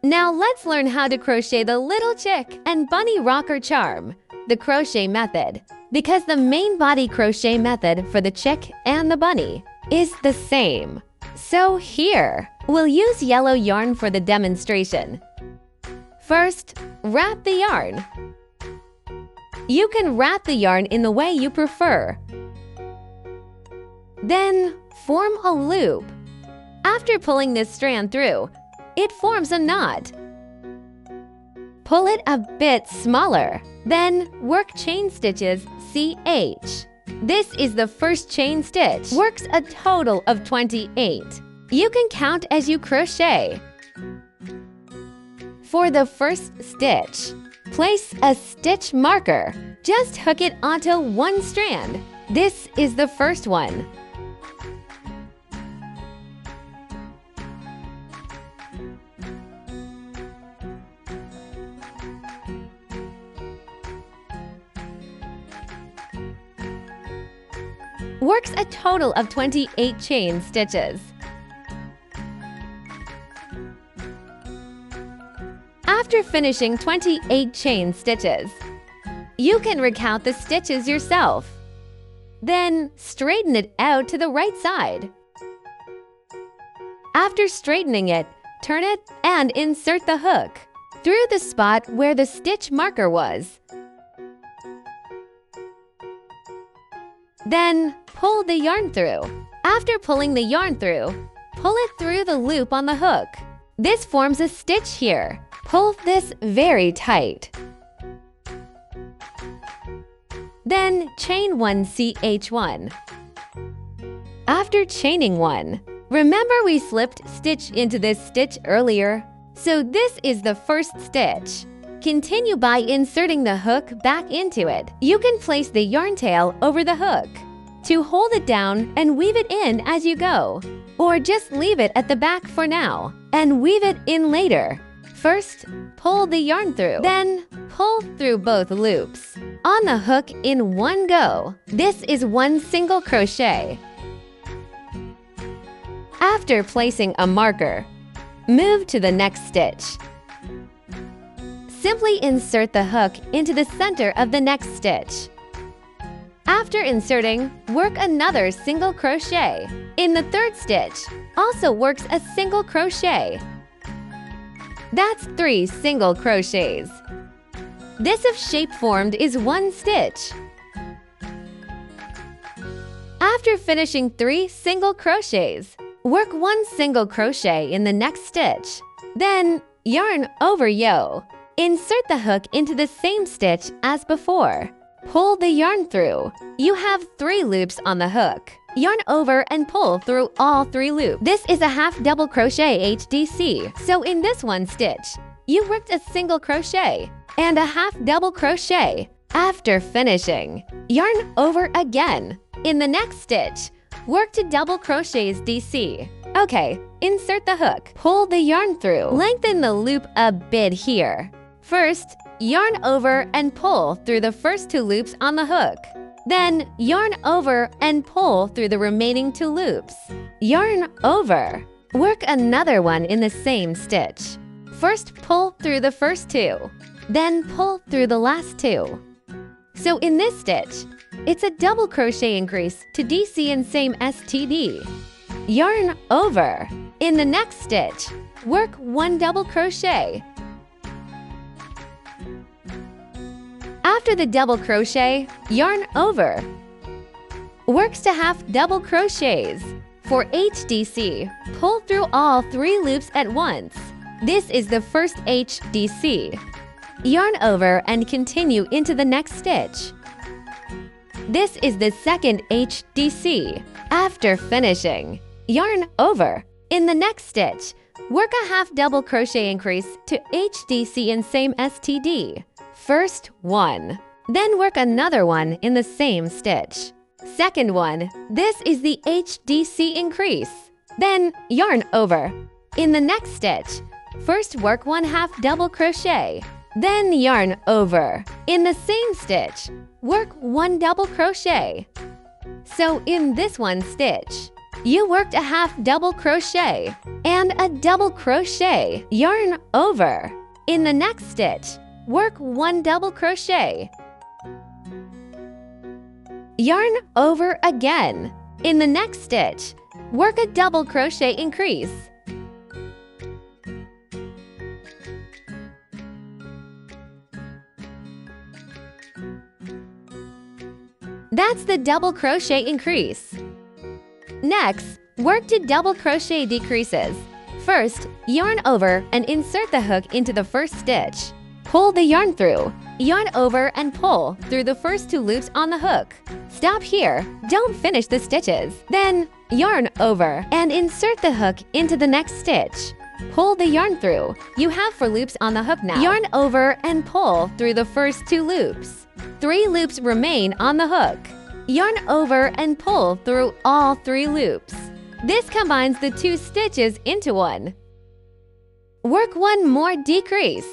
Now let's learn how to crochet the little chick and bunny rocker charm, the crochet method, because the main body crochet method for the chick and the bunny is the same. So here, we'll use yellow yarn for the demonstration. First, wrap the yarn. You can wrap the yarn in the way you prefer. Then, form a loop. After pulling this strand through, it forms a knot. Pull it a bit smaller, then work chain stitches CH. This is the first chain stitch. Works a total of 28. You can count as you crochet. For the first stitch, place a stitch marker. Just hook it onto one strand. This is the first one. Works a total of 28 chain stitches. After finishing 28 chain stitches, you can recount the stitches yourself. Then straighten it out to the right side. After straightening it, turn it and insert the hook through the spot where the stitch marker was. Then pull the yarn through. After pulling the yarn through, pull it through the loop on the hook. This forms a stitch here. Pull this very tight. Then chain 1 CH1. After chaining 1, remember we slipped stitch into this stitch earlier, so this is the first stitch. Continue by inserting the hook back into it. You can place the yarn tail over the hook to hold it down and weave it in as you go, or just leave it at the back for now and weave it in later. First, pull the yarn through, then pull through both loops on the hook in one go. This is one single crochet. After placing a marker, move to the next stitch. Simply insert the hook into the center of the next stitch. After inserting, work another single crochet. In the third stitch, also works a single crochet. That's 3 single crochets. This if shape formed is 1 stitch. After finishing 3 single crochets, work 1 single crochet in the next stitch. Then yarn over yo. Insert the hook into the same stitch as before. Pull the yarn through. You have 3 loops on the hook. Yarn over and pull through all 3 loops. This is a half double crochet HDC. So in this one stitch, you worked a single crochet and a half double crochet. After finishing, yarn over again. In the next stitch, work to double crochets DC. Okay, insert the hook. Pull the yarn through. Lengthen the loop a bit here. First, yarn over and pull through the first 2 loops on the hook. Then, yarn over and pull through the remaining 2 loops. Yarn over. Work another one in the same stitch. First, pull through the first 2. Then, pull through the last 2. So in this stitch, it's a double crochet increase to DC and same STD. Yarn over. In the next stitch, work 1 double crochet. After the double crochet, yarn over. Works to half double crochets. For HDC, pull through all 3 loops at once. This is the first HDC. Yarn over and continue into the next stitch. This is the second HDC. After finishing, yarn over. In the next stitch, work a half double crochet increase to HDC and same STD. First one. Then work another one in the same stitch. Second one. This is the HDC increase. Then yarn over. In the next stitch, first work 1 half double crochet. Then yarn over. In the same stitch, work 1 double crochet. So in this one stitch, You worked a half double crochet and a double crochet. Yarn over. In the next stitch, work 1 double crochet. Yarn over again. In the next stitch, work a double crochet increase. That's the double crochet increase. Next, work 2 double crochet decreases. First, yarn over and insert the hook into the first stitch. Pull the yarn through. Yarn over and pull through the first 2 loops on the hook. Stop here. Don't finish the stitches. Then, yarn over and insert the hook into the next stitch. Pull the yarn through. You have 4 loops on the hook now. Yarn over and pull through the first 2 loops. 3 loops remain on the hook. Yarn over and pull through all 3 loops. This combines the 2 stitches into one. Work 1 more decrease.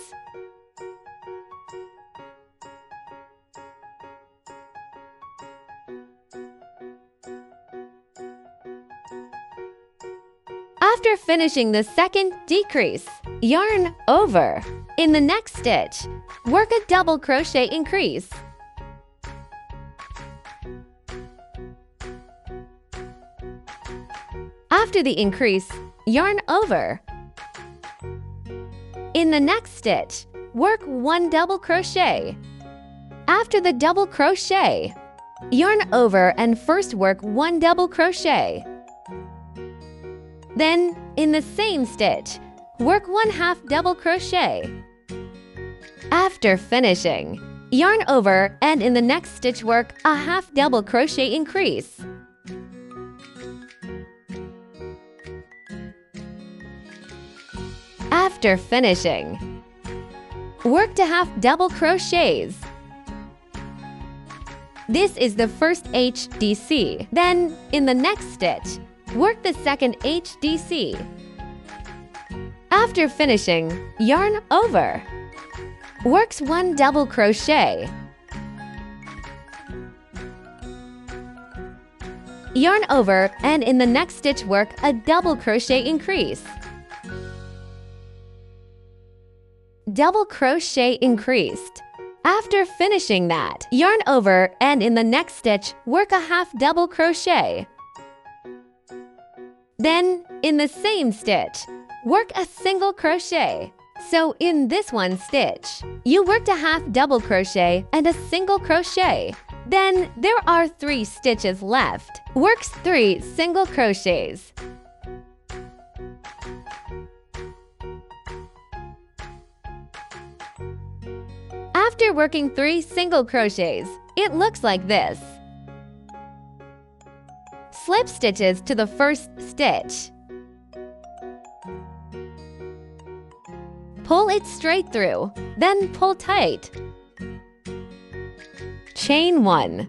After finishing the second decrease, yarn over. In the next stitch, work a double crochet increase. After the increase, yarn over. In the next stitch, work 1 double crochet. After the double crochet, yarn over and first work 1 double crochet. Then, in the same stitch, work 1/2 double crochet. After finishing, yarn over and in the next stitch work a 1/2 double crochet increase. After finishing, work to 1/2 double crochets. This is the first HDC. Then, in the next stitch, work the second HDC. After finishing, yarn over. Works 1 double crochet. Yarn over and in the next stitch work a double crochet increase. Double crochet increased. After finishing that, yarn over and in the next stitch work a 1/2 double crochet. Then, in the same stitch, work a single crochet. So in this one stitch, you worked a 1/2 double crochet and a single crochet. Then there are 3 stitches left. Works 3 single crochets. After working 3 single crochets, it looks like this. Slip stitches to the first stitch. Pull it straight through, then pull tight. Chain 1.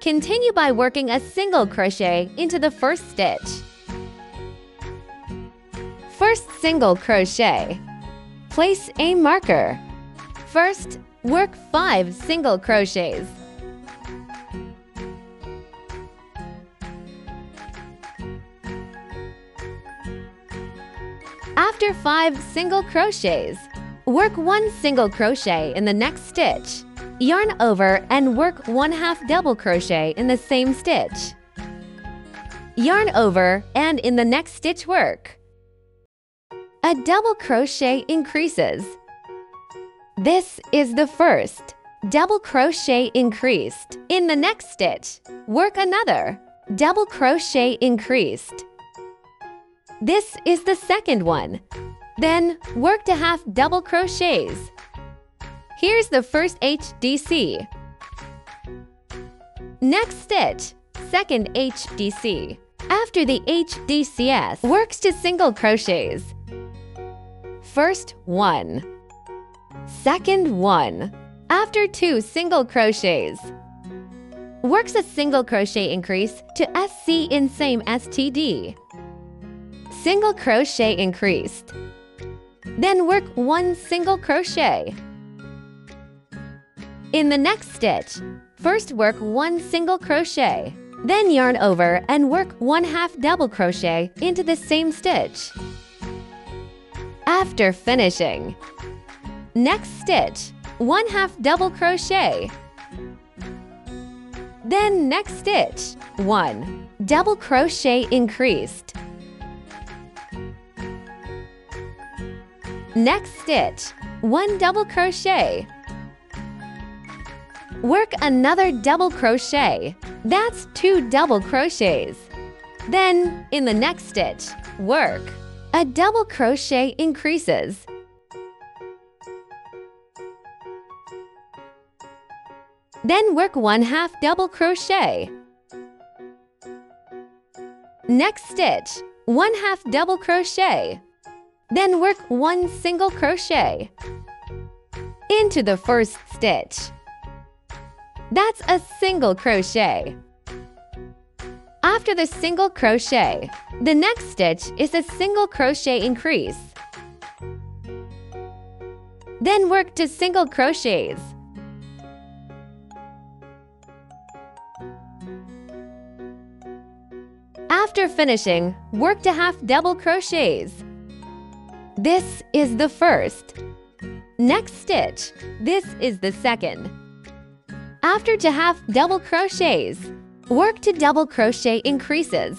Continue by working a single crochet into the first stitch. First single crochet. Place a marker. First, work 5 single crochets. After 5 single crochets, work 1 single crochet in the next stitch. Yarn over and work 1/2 double crochet in the same stitch. Yarn over and in the next stitch work a double crochet increases. This is the first double crochet increased. In the next stitch, work another double crochet increased. This is the second one. Then work to 1/2 double crochets. Here's the first HDC. Next stitch, second HDC. After the HDCS, works to single crochets. First 1. Second 1. After 2 single crochets, works a single crochet increase to SC in same STD. Single crochet increased. Then work 1 single crochet. In the next stitch, first work 1 single crochet. Then yarn over and work 1/2 double crochet into the same stitch. After finishing, next stitch, 1/2 double crochet. Then next stitch, 1 double crochet increased. Next stitch, 1 double crochet. Work another double crochet. That's 2 double crochets. Then, in the next stitch, work a double crochet increases. Then work 1/2 double crochet. Next stitch, 1/2 double crochet. Then work 1 single crochet into the first stitch. That's a single crochet. After the single crochet, the next stitch is a single crochet increase. Then work 2 single crochets. After finishing, work 1/2 double crochets. This is the first. Next stitch, this is the second. After 1/2 double crochets, work 2 double crochet increases.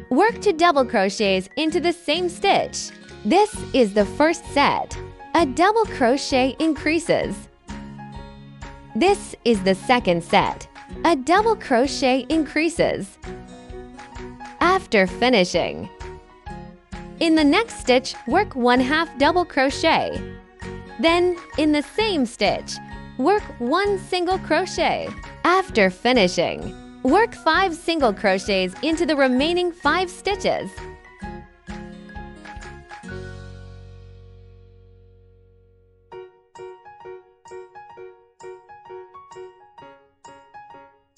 Work 2 double crochets into the same stitch. This is the first set. A double crochet increases. This is the second set. A double crochet increases. After finishing, in the next stitch, work 1/2 double crochet. Then, in the same stitch, work 1 single crochet. After finishing, work 5 single crochets into the remaining 5 stitches.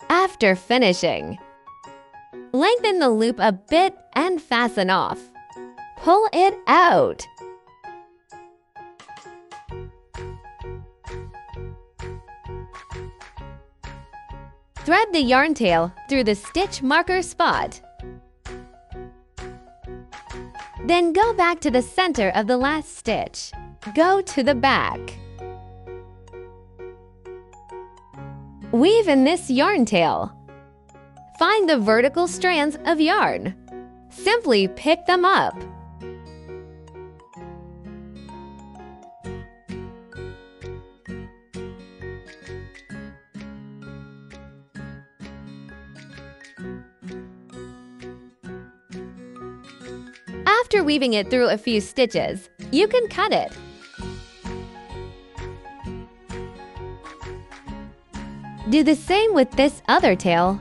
After finishing, lengthen the loop a bit and fasten off. Pull it out. Thread the yarn tail through the stitch marker spot. Then go back to the center of the last stitch. Go to the back. Weave in this yarn tail. Find the vertical strands of yarn. Simply pick them up. After weaving it through a few stitches, you can cut it. Do the same with this other tail.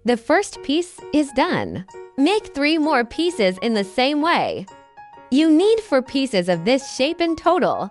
The first piece is done. Make 3 more pieces in the same way. You need 4 pieces of this shape in total.